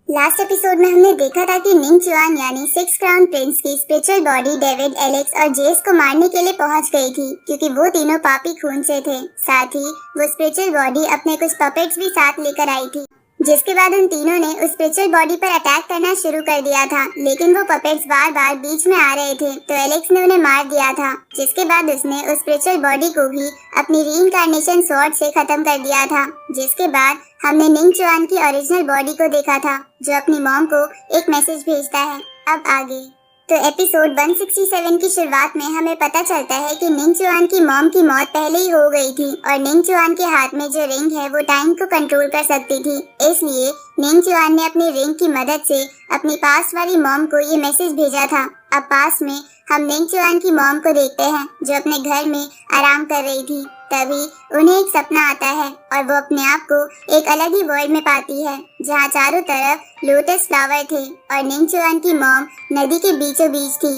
Last episode में हमने देखा था कि निंग चुआन यानी सिक्स क्राउन प्रिंस की स्पिरिचुअल बॉडी डेविड, एलेक्स और जेस को मारने के लिए पहुंच गई थी क्योंकि वो तीनों पापी खून से थे। साथ ही वो स्पिरिचुअल बॉडी अपने कुछ पपेट्स भी साथ लेकर आई थी, जिसके बाद उन तीनों ने उस स्पिरिचुअल बॉडी पर अटैक करना शुरू कर दिया था। लेकिन वो पपेट्स बार बार बीच में आ रहे थे तो एलेक्स ने उन्हें मार दिया था, जिसके बाद उसने उस स्पिरिचुअल बॉडी को भी अपनी रीइंकार्नेशन स्वॉर्ड से खत्म कर दिया था। जिसके बाद हमने निंग चुआन की ओरिजिनल बॉडी को देखा था जो अपनी मॉम को एक मैसेज भेजता है। अब आगे तो एपिसोड 167 की शुरुआत में हमें पता चलता है कि निंग चुआन की मॉम की मौत पहले ही हो गई थी और निंग चुआन के हाथ में जो रिंग है वो टाइम को कंट्रोल कर सकती थी। इसलिए निंग चुआन ने अपनी रिंग की मदद से अपनी पास वाली मॉम को ये मैसेज भेजा था। अब पास में हम निंग चुआन की मॉम को देखते हैं जो अपने घर में आराम कर रही थी। तभी उन्हें एक सपना आता है और वो अपने आप को एक अलग ही वर्ल्ड में पाती है जहाँ चारों तरफ लोटस फ्लावर थे और निंग चुआन की मॉम नदी के बीचों बीच थी।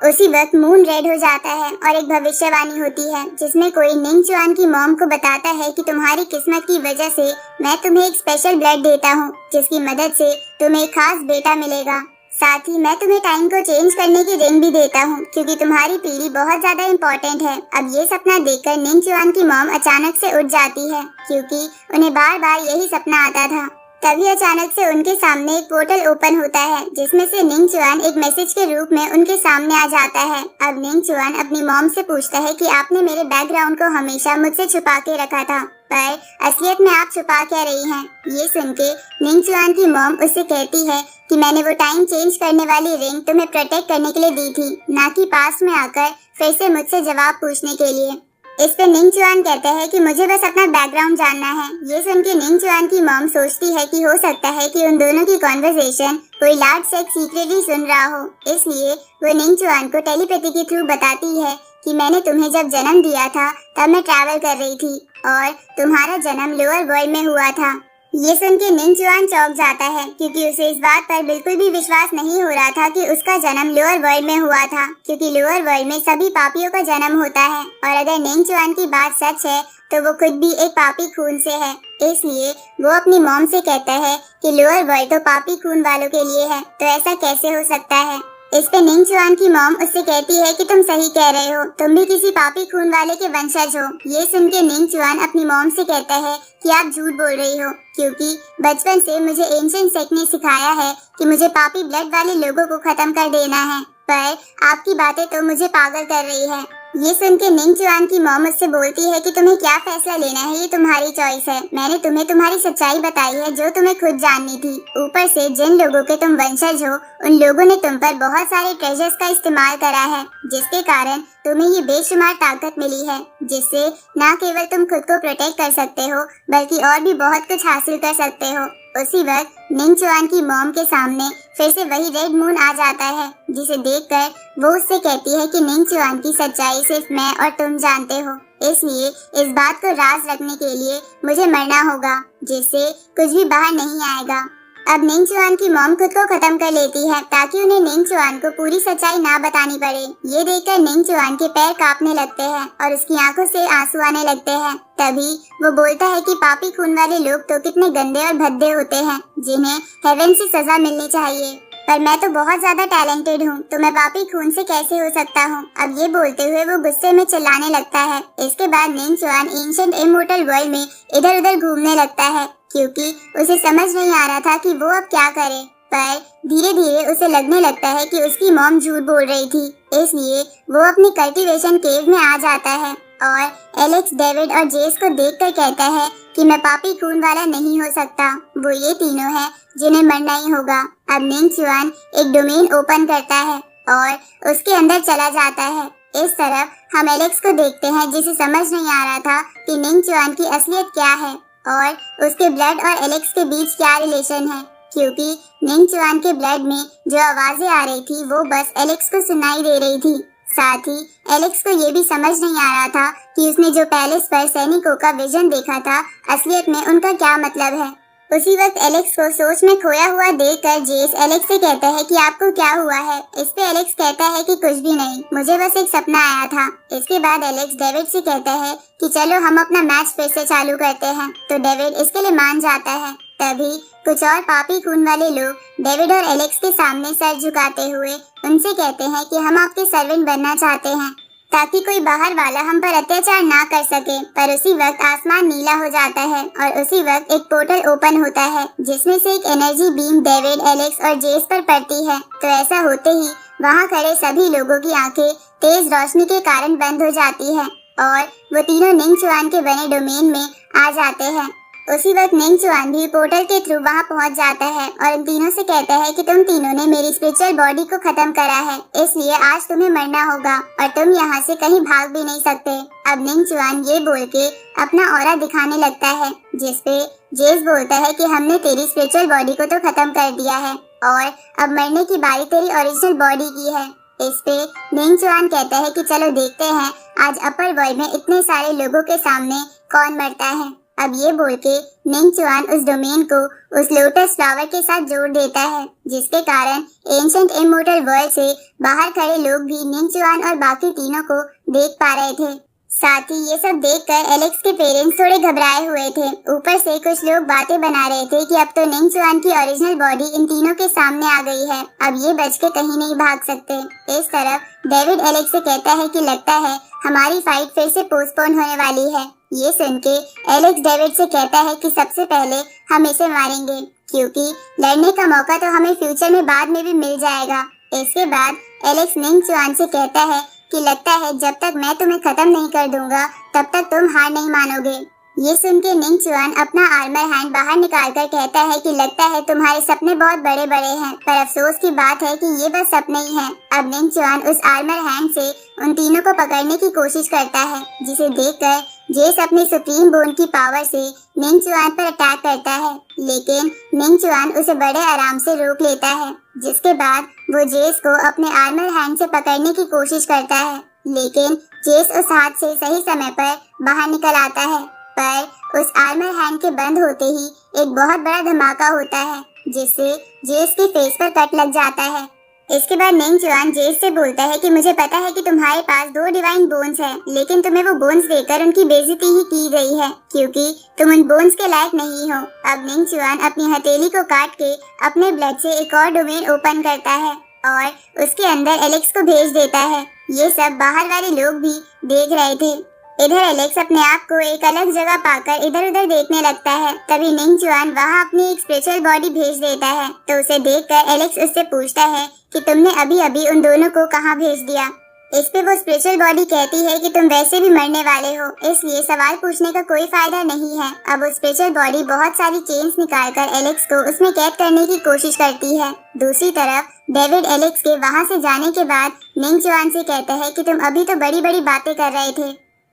उसी वक्त मून रेड हो जाता है और एक भविष्यवाणी होती है जिसमें कोई निंग चुआन की मॉम को बताता है कि तुम्हारी किस्मत की वजह से मैं तुम्हें एक स्पेशल ब्लड देता हूँ जिसकी मदद से तुम्हें एक खास बेटा मिलेगा। साथ ही मैं तुम्हें टाइम को चेंज करने की रिंग भी देता हूँ क्योंकि तुम्हारी पीढ़ी बहुत ज्यादा इम्पोर्टेंट है। अब ये सपना देखकर निंग चुआन की मॉम अचानक से उठ जाती है क्योंकि उन्हें बार बार यही सपना आता था। तभी अचानक से उनके सामने एक पोर्टल ओपन होता है जिसमें से निंग चुआन एक मैसेज के रूप में उनके सामने आ जाता है। अब निंग चुआन अपनी मॉम से पूछता है कि आपने मेरे बैकग्राउंड को हमेशा मुझसे छुपा के रखा था, पर असलियत में आप छुपा क्या रही हैं? ये सुन के निंग चुआन की मॉम उससे कहती है कि मैंने वो टाइम चेंज करने वाली रिंग तुम्हें प्रोटेक्ट करने के लिए दी थी, ना कि पास में आकर फिर से मुझसे जवाब पूछने के लिए। इस पे निंग चुआन कहता है कि मुझे बस अपना बैकग्राउंड जानना है। ये सुन के निंग चुआन की मॉम सोचती है कि हो सकता है कि उन दोनों की कॉन्वर्सेशन कोई लार्ज सेक्स सीक्रेटली सुन रहा हो, इसलिए वो निंग चुआन को टेलीपैथी के थ्रू बताती है कि मैंने तुम्हें जब जन्म दिया था तब मैं ट्रैवल कर रही थी और तुम्हारा जन्म लोअर वर्ल्ड में हुआ था। ये सुन के निंग चुआन चौंक जाता है क्योंकि उसे इस बात पर बिल्कुल भी विश्वास नहीं हो रहा था कि उसका जन्म लोअर वर्ल्ड में हुआ था, क्योंकि लोअर वर्ल्ड में सभी पापियों का जन्म होता है और अगर निंग चुआन की बात सच है तो वो खुद भी एक पापी खून से है। इसलिए वो अपनी मॉम से कहता है कि लोअर वर्ल्ड तो पापी खून वालों के लिए है, तो ऐसा कैसे हो सकता है? इस पे निंग चुआन की मॉम उससे कहती है कि तुम सही कह रहे हो, तुम भी किसी पापी खून वाले के वंशज हो। ये सुन के निंग चुआन अपनी मॉम से कहता है कि आप झूठ बोल रही हो क्योंकि बचपन से मुझे एंशिएंट सेक्ट ने सिखाया है कि मुझे पापी ब्लड वाले लोगों को खत्म कर देना है, पर आपकी बातें तो मुझे पागल कर रही है। ये सुन के निंग चुआन की मॉम उससे बोलती है कि तुम्हें क्या फैसला लेना है ये तुम्हारी चॉइस है। मैंने तुम्हें तुम्हारी सच्चाई बताई है जो तुम्हें खुद जाननी थी। ऊपर से जिन लोगों के तुम वंशज हो उन लोगों ने तुम पर बहुत सारे ट्रेजर्स का इस्तेमाल करा है जिसके कारण तुम्हें ये बेशुमार ताकत मिली है जिससे न केवल तुम खुद को प्रोटेक्ट कर सकते हो बल्कि और भी बहुत कुछ हासिल कर सकते हो। उसी वक्त निंग चुआन की मॉम के सामने फिर से वही रेड मून आ जाता है जिसे देखकर वो उससे कहती है कि निंग चुआन की सच्चाई सिर्फ मैं और तुम जानते हो, इसलिए इस बात को राज रखने के लिए मुझे मरना होगा जिससे कुछ भी बाहर नहीं आएगा। अब निंग चुआन की मॉम खुद को खत्म कर लेती है ताकि उन्हें निंग चुआन को पूरी सच्चाई ना बतानी पड़े। ये देखकर निंग चुआन के पैर कांपने लगते हैं और उसकी आंखों से आंसू आने लगते हैं। तभी वो बोलता है कि पापी खून वाले लोग तो कितने गंदे और भद्दे होते हैं जिन्हें हेवन से सजा मिलनी चाहिए, पर मैं तो बहुत ज्यादा टैलेंटेड हूँ, तो मैं पापी खून से कैसे हो सकता हूँ? अब ये बोलते हुए वो गुस्से में चिल्लाने लगता है। इसके बाद निंग चुआन एंशिएंट इमोर्टल वर्ल्ड में इधर उधर घूमने लगता है क्योंकि उसे समझ नहीं आ रहा था कि वो अब क्या करे, पर धीरे धीरे उसे लगने लगता है कि उसकी मॉम झूठ बोल रही थी। इसलिए वो अपनी कल्टीवेशन केव में आ जाता है और एलेक्स, डेविड और जेस को देखकर कहता है कि मैं पापी खून वाला नहीं हो सकता, वो ये तीनों हैं जिन्हें मरना ही होगा। अब निंग चुआन एक डोमेन ओपन करता है और उसके अंदर चला जाता है। इस तरफ हम एलेक्स को देखते हैं जिसे समझ नहीं आ रहा था कि निंग चुआन की असलियत क्या है और उसके ब्लड और एलेक्स के बीच क्या रिलेशन है, क्योंकि निंग चुआन के ब्लड में जो आवाजें आ रही थी वो बस एलेक्स को सुनाई दे रही थी। साथ ही एलेक्स को ये भी समझ नहीं आ रहा था कि उसने जो पैलेस पर सैनिकों का विजन देखा था असलियत में उनका क्या मतलब है। उसी वक्त एलेक्स को सोच में खोया हुआ देखकर जेस एलेक्स से कहता है कि आपको क्या हुआ है? इस पे एलेक्स कहता है कि कुछ भी नहीं, मुझे बस एक सपना आया था। इसके बाद एलेक्स डेविड से कहता है कि चलो हम अपना मैच फिर से चालू करते हैं, तो डेविड इसके लिए मान जाता है। तभी कुछ और पापी खून वाले लोग डेविड और एलेक्स के सामने सर झुकाते हुए उनसे कहते हैं कि हम आपके सर्वेंट बनना चाहते हैं ताकि कोई बाहर वाला हम पर अत्याचार ना कर सके। पर उसी वक्त आसमान नीला हो जाता है और उसी वक्त एक पोर्टल ओपन होता है जिसमें से एक एनर्जी बीम डेविड, एलेक्स और जेस पर पड़ती है। तो ऐसा होते ही वहाँ खड़े सभी लोगों की आंखें तेज रोशनी के कारण बंद हो जाती है और वो तीनों निंगचुआन के बने डोमेन में आ जाते हैं। उसी वक्त निंगचुआन भी पोर्टल के थ्रू वहाँ पहुँच जाता है और इन तीनों से कहता है कि तुम तीनों ने मेरी स्पिरिचुअल बॉडी को खत्म करा है, इसलिए आज तुम्हें मरना होगा और तुम यहाँ से कहीं भाग भी नहीं सकते। अब निंगचुआन ये बोल के अपना ऑरा दिखाने लगता है जिसपे जेस बोलता है कि हमने तेरी स्पिरिचुअल बॉडी को तो खत्म कर दिया है और अब मरने की बारी तेरी ओरिजिनल बॉडी की है। इस पे निंगचुआन कहता है कि चलो देखते हैं आज अपर वर्ल्ड में इतने सारे लोगों के सामने कौन मरता है। अब ये बोल के निंगचुआन उस डोमेन को उस लोटस फ्लावर के साथ जोड़ देता है जिसके कारण एंशिएंट इमोर्टल वर्ल्ड से बाहर खड़े लोग भी निंगचुआन और बाकी तीनों को देख पा रहे थे। साथ ही ये सब देखकर एलेक्स के पेरेंट्स थोड़े घबराए हुए थे। ऊपर से कुछ लोग बातें बना रहे थे कि अब तो निंगचुआन की ओरिजिनल बॉडी इन तीनों के सामने आ गई है, अब ये बच के कहीं नहीं भाग सकते। इस तरफ डेविड एलेक्स से कहता है कि लगता है हमारी फाइट फिर से पोस्टपोन होने वाली है। ये सुन के एलेक्स डेविड से कहता है कि सबसे पहले हम इसे मारेंगे क्योंकि लड़ने का मौका तो हमें फ्यूचर में बाद में भी मिल जाएगा। इसके बाद एलेक्स निंगचुआन से कहता है कि लगता है जब तक मैं तुम्हें खत्म नहीं कर दूंगा तब तक तुम हार नहीं मानोगे। ये सुन के निंगचुआन अपना आर्मर हैंड बाहर निकालकर कहता है कि लगता है तुम्हारे सपने बहुत बड़े बड़े हैं, पर अफसोस की बात है कि ये बस सपने ही हैं। अब निंगचुआन उस आर्मर हैंड से उन तीनों को पकड़ने की कोशिश करता है जिसे देखकर जेस अपनी सुप्रीम बोन की पावर से निंगचुआन पर अटैक करता है, लेकिन निंगचुआन उसे बड़े आराम से रोक लेता है। जिसके बाद वो जेस को अपने आर्मर हैंड से पकड़ने की कोशिश करता है, लेकिन जेस उस हाथ से सही समय पर बाहर निकल आता है। पर उस आर्मर हैंड के बंद होते ही एक बहुत बड़ा धमाका होता है जिससे जेस के फेस पर कट लग जाता है। इसके बाद निंगचुआन जेस से बोलता है कि मुझे पता है कि तुम्हारे पास 2 डिवाइन बोन्स हैं, लेकिन तुम्हें वो बोन्स देकर उनकी बेइज्जती ही की गई है क्योंकि तुम उन बोन्स के लायक नहीं हो। अब निंगचुआन अपनी हथेली को काट के अपने ब्लड से एक और डोमेन ओपन करता है और उसके अंदर एलेक्स को भेज देता है। ये सब बाहर वाले लोग भी देख रहे थे। इधर एलेक्स अपने आप को एक अलग जगह पाकर इधर उधर देखने लगता है। तभी निंगचुआन वहाँ अपनी एक स्पेशल बॉडी भेज देता है, तो उसे देखकर एलेक्स उससे पूछता है कि तुमने अभी अभी उन दोनों को कहाँ भेज दिया। इस पे वो स्पेशल बॉडी कहती है कि तुम वैसे भी मरने वाले हो, इसलिए सवाल पूछने का कोई फायदा नहीं है। अब वो स्पेशल बॉडी बहुत सारी चेन्स निकालकर एलेक्स को उसमें कैद करने की कोशिश करती है। दूसरी तरफ डेविड एलेक्स के वहाँ से जाने के बाद निंगचुआन से कहता है कि तुम अभी तो बड़ी बड़ी बातें कर रहे थे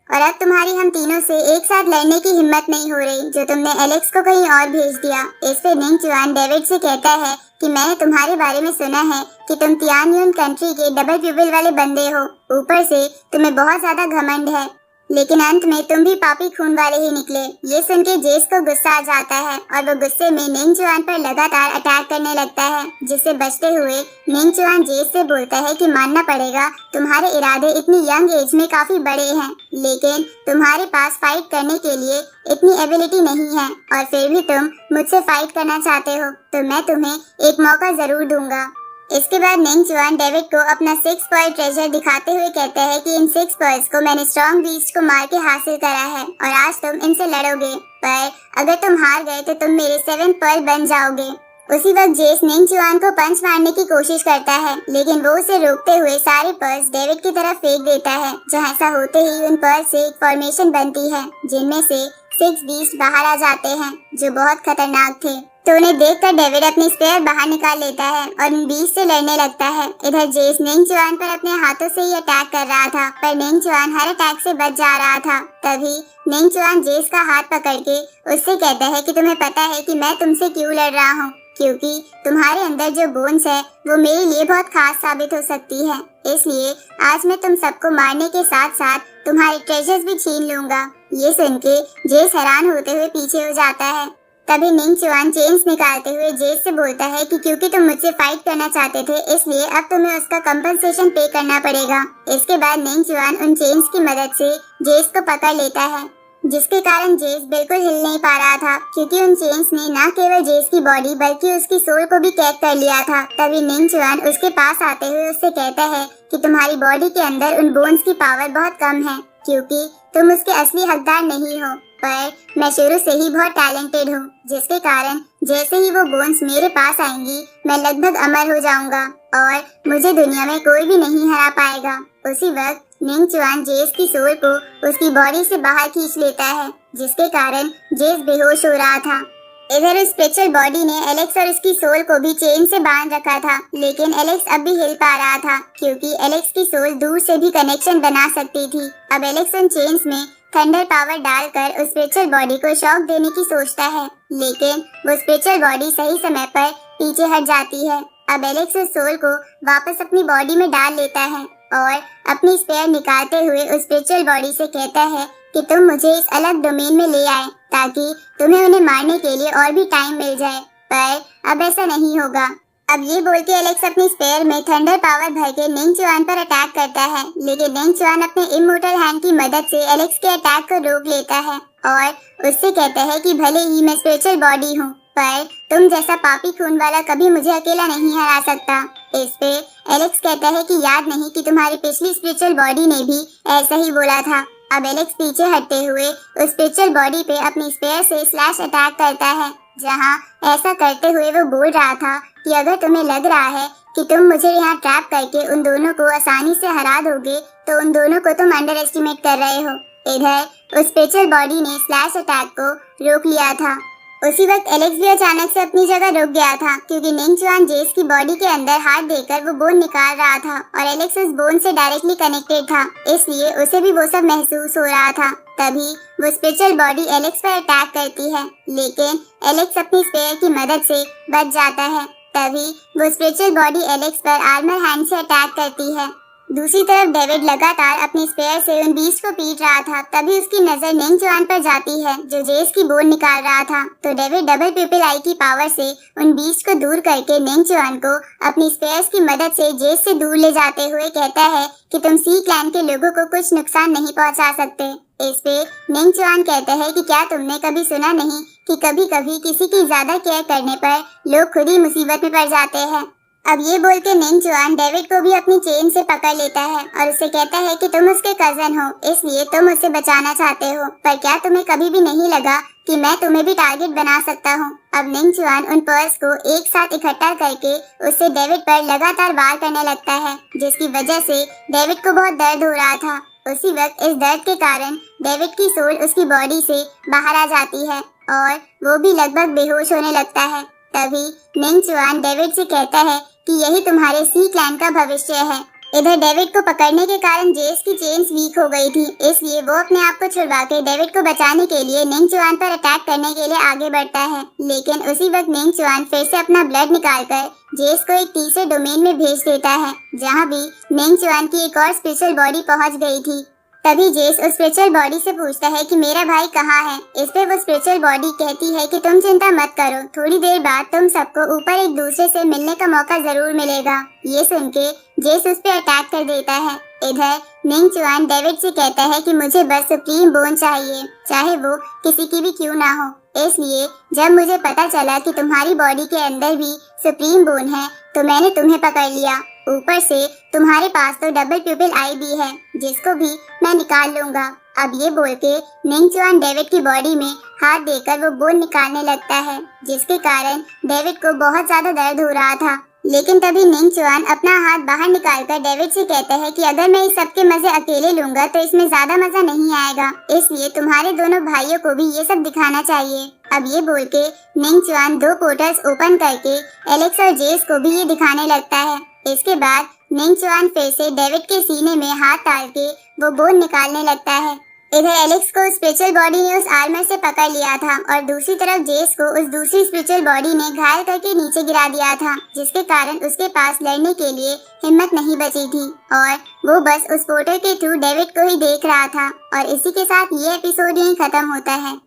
और अब तुम्हारी हम तीनों से एक साथ लड़ने की हिम्मत नहीं हो रही जो तुमने एलेक्स को कहीं और भेज दिया। इस पे निंगचुआन डेविड से कहता है कि मैंने तुम्हारे बारे में सुना है कि तुम तियानयुन कंट्री के डबल प्यूपिल वाले बंदे हो, ऊपर से तुम्हें बहुत ज्यादा घमंड है, लेकिन अंत में तुम भी पापी खून वाले ही निकले। ये सुन के जेस को गुस्सा आ जाता है और वो गुस्से में निंगचुआन पर लगातार अटैक करने लगता है, जिससे बचते हुए निंगचुआन जेस से बोलता है कि मानना पड़ेगा तुम्हारे इरादे इतनी यंग एज में काफी बड़े हैं, लेकिन तुम्हारे पास फाइट करने के लिए इतनी एबिलिटी नहीं है और फिर भी तुम मुझसे फाइट करना चाहते हो, तो मैं तुम्हें एक मौका जरूर दूंगा। इसके बाद निंगचुआन डेविड को अपना 6 पर्ल ट्रेजर दिखाते हुए कहता है कि इन 6 पर्ल्स को मैंने स्ट्रॉन्ग बीस्ट को मार के हासिल करा है और आज तुम इनसे लड़ोगे, पर अगर तुम हार गए तो तुम मेरे 7 पर्ल बन जाओगे। उसी वक्त जेस निंगचुआन को पंच मारने की कोशिश करता है, लेकिन वो उसे रोकते हुए सारे पर्ल्स डेविड की तरफ फेंक देता है, जहाँ ऐसा होते ही उन पर्ल्स से एक फॉर्मेशन बनती है जिनमें से 6 बीस्ट बाहर आ जाते हैं जो बहुत खतरनाक थे। तो उन्हें देखकर डेविड अपनी स्पेयर बाहर निकाल लेता है और उन बीस्ट से लड़ने लगता है। इधर जेस निंगचुआन पर अपने हाथों से ही अटैक कर रहा था, पर निंगचुआन हर अटैक से बच जा रहा था। तभी निंगचुआन जेस का हाथ पकड़ के उससे कहता है कि तुम्हें पता है कि मैं तुमसे क्यों लड़ रहा हूँ, क्योंकि तुम्हारे अंदर जो बोन्स है वो मेरे लिए बहुत खास साबित हो सकती है, इसलिए आज मैं तुम सबको मारने के साथ साथ तुम्हारे ट्रेजर्स भी छीन लूंगा। ये सुन के जेस हैरान होते हुए पीछे हो जाता है। तभी निंगचुआन चेन्स निकालते हुए जेस से बोलता है कि क्योंकि तुम मुझसे फाइट करना चाहते थे, इसलिए अब तुम्हें उसका कंपनसेशन पे करना पड़ेगा। इसके बाद निंगचुआन उन चेन्स की मदद से जेस को पकड़ लेता है। जिसके कारण जेस बिल्कुल हिल नहीं पा रहा था, क्योंकि उन चेन्स ने न केवल जेस की बॉडी बल्कि उसकी सोल को भी कैद कर लिया था। तभी निंग चुआन उसके पास आते हुए उससे कहता है कि तुम्हारी बॉडी के अंदर उन बोन्स की पावर बहुत कम है, क्योंकि तुम उसके असली हकदार नहीं हो, पर मैं शुरू से ही बहुत टैलेंटेड हूँ, जिसके कारण जैसे ही वो बोन्स मेरे पास आएंगी मैं लगभग अमर हो जाऊंगा और मुझे दुनिया में कोई भी नहीं हरा पाएगा। उसी वक्त निंग चुआन जेस की सोल को उसकी बॉडी से बाहर खींच लेता है, जिसके कारण जेस बेहोश हो रहा था। इधर उस स्पिरिचुअल बॉडी ने एलेक्स और उसकी सोल को भी चेन से बांध रखा था, लेकिन एलेक्स अब भी हिल पा रहा था, क्योंकि एलेक्स की सोल दूर से भी कनेक्शन बना सकती थी। अब एलेक्स उन चेन्स में थंडर पावर डालकर उस स्पिरिचुअल बॉडी को शॉक देने की सोचता है, लेकिन वो स्पिरिचुअल बॉडी सही समय पर पीछे हट जाती है। अब एलेक्स उस सोल को वापस अपनी बॉडी में डाल लेता है और अपनी स्पेयर निकालते हुए उस स्पिरिचुअल बॉडी से कहता है कि तुम मुझे इस अलग डोमेन में ले आए ताकि तुम्हें उन्हें मारने के लिए और भी टाइम मिल जाए, पर अब ऐसा नहीं होगा। अब ये बोल के एलेक्स अपनी स्पेयर में थंडर पावर भर के निंग चुआन पर अटैक करता है, लेकिन निंग चुआन अपने इमोर्टल हैंड की मदद से एलेक्स के अटैक को रोक लेता है और उससे कहता है कि भले ही मैं स्पिरिचुअल बॉडी हूँ, पर तुम जैसा पापी खून वाला कभी मुझे अकेला नहीं हरा सकता। इस पे एलेक्स कहता है कि याद नहीं कि तुम्हारी पिछली स्पिरिचुअल बॉडी ने भी ऐसा ही बोला था। अब एलेक्स पीछे हटते हुए उस स्पिरिचुअल बॉडी पे अपनी स्पेयर से स्लैश अटैक करता है, जहाँ ऐसा करते हुए वो बोल रहा था कि अगर तुम्हें लग रहा है कि तुम मुझे यहाँ ट्रैप करके उन दोनों को आसानी से हरा दोगे तो उन दोनों को तुम अंडर एस्टिमेट कर रहे हो। इधर उस स्पिरिचुअल बॉडी ने स्लैश अटैक को रोक लिया था। उसी वक्त एलेक्स भी अचानक से अपनी जगह रुक गया था, क्योंकि निंग चुआन जेस की बॉडी के अंदर हाथ देकर वो बोन निकाल रहा था और एलेक्स उस बोन से डायरेक्टली कनेक्टेड था, इसलिए उसे भी वो सब महसूस हो रहा था। तभी वो स्पिरिचुअल बॉडी एलेक्स पर अटैक करती है, लेकिन एलेक्स अपनी स्पेयर की मदद से बच जाता है। तभी वो स्पिरिचुअल बॉडी एलेक्स पर आर्मर हैंड से अटैक करती है। दूसरी तरफ डेविड लगातार अपनी स्पेयर से उन बीस्ट को पीट रहा था। तभी उसकी नजर निंग चुआन पर जाती है, जो जेस की बोन निकाल रहा था। तो डेविड डबल पिपल आई की पावर से उन बीस्ट को दूर करके निंग चुआन को अपनी स्पेयर्स की मदद से जेस से दूर ले जाते हुए कहता है कि तुम सी क्लैन के लोगों को कुछ नुकसान नहीं पहुंचा सकते। इस पे निंग चुआन कहता है कि क्या तुमने कभी सुना नहीं कि कभी कभी किसी की ज्यादा केयर करने पर लोग खुद ही मुसीबत में पड़ जाते हैं। अब ये बोल के निंग चुआन डेविड को भी अपनी चेन से पकड़ लेता है और उसे कहता है कि तुम उसके कजन हो, इसलिए तुम उसे बचाना चाहते हो, पर क्या तुम्हें कभी भी नहीं लगा कि मैं तुम्हें भी टारगेट बना सकता हूँ। अब निंग चुआन उन पर्स को एक साथ इकट्ठा करके उससे डेविड पर लगातार वार करने लगता है, जिसकी वजह से डेविड को बहुत दर्द हो रहा था। उसी वक्त इस दर्द के कारण डेविड की सोल उसकी बॉडी से बाहर आ जाती है और वो भी लगभग बेहोश होने लगता है। तभी निंग चुआन डेविड से कहता है कि यही तुम्हारे सी क्लैन का भविष्य है। इधर डेविड को पकड़ने के कारण जेस की चेन्स वीक हो गई थी, इसलिए वो अपने आप को छुड़वा के डेविड को बचाने के लिए निंग चुआन पर अटैक करने के लिए आगे बढ़ता है। लेकिन उसी वक्त निंग चुआन फिर से अपना ब्लड निकालकर जेस को एक तीसरे डोमेन में भेज देता है, जहाँ भी निंग चुआन की एक और स्पिरिचुअल बॉडी पहुँच गई थी। तभी जेस उस स्पिरिचुअल बॉडी से पूछता है कि मेरा भाई कहाँ है। इस पे वो स्पिरिचुअल बॉडी कहती है कि तुम चिंता मत करो, थोड़ी देर बाद तुम सबको ऊपर एक दूसरे से मिलने का मौका जरूर मिलेगा। ये सुन के जेस उस पे अटैक कर देता है। इधर निंग चुआन डेविड से कहता है कि मुझे बस सुप्रीम बोन चाहिए, चाहे वो किसी की भी क्यों ना हो। इसलिए जब मुझे पता चला कि तुम्हारी बॉडी के अंदर भी सुप्रीम बोन है तो मैंने तुम्हें पकड़ लिया। ऊपर से तुम्हारे पास तो डबल प्यूपिल आई भी है, जिसको भी मैं निकाल लूंगा। अब ये बोल के निंग चुआन डेविड की बॉडी में हाथ देकर वो बोन निकालने लगता है, जिसके कारण डेविड को बहुत ज्यादा दर्द हो रहा था। लेकिन तभी निंग चुआन अपना हाथ बाहर निकालकर डेविड से कहता है कि अगर मैं इस सब के मजे अकेले लूंगा तो इसमें ज्यादा मजा नहीं आएगा, इसलिए तुम्हारे दोनों भाइयों को भी ये सब दिखाना चाहिए। अब ये बोल के निंग चुआन 2 पोर्टल्स ओपन करके एलेक्स और जेस को भी ये दिखाने लगता है। इसके बाद निंग चुआन फिर से डेविड के सीने में हाथ डाल के वो बोन निकालने लगता है। इधर एलेक्स को स्पिरिचुअल बॉडी ने उस आर्मर से पकड़ लिया था और दूसरी तरफ जेस को उस दूसरी स्पिरिचुअल बॉडी ने घायल करके नीचे गिरा दिया था, जिसके कारण उसके पास लड़ने के लिए हिम्मत नहीं बची थी और वो बस उस पोर्टल के थ्रू डेविड को ही देख रहा था। और इसी के साथ ये एपिसोड यहीं खत्म होता है।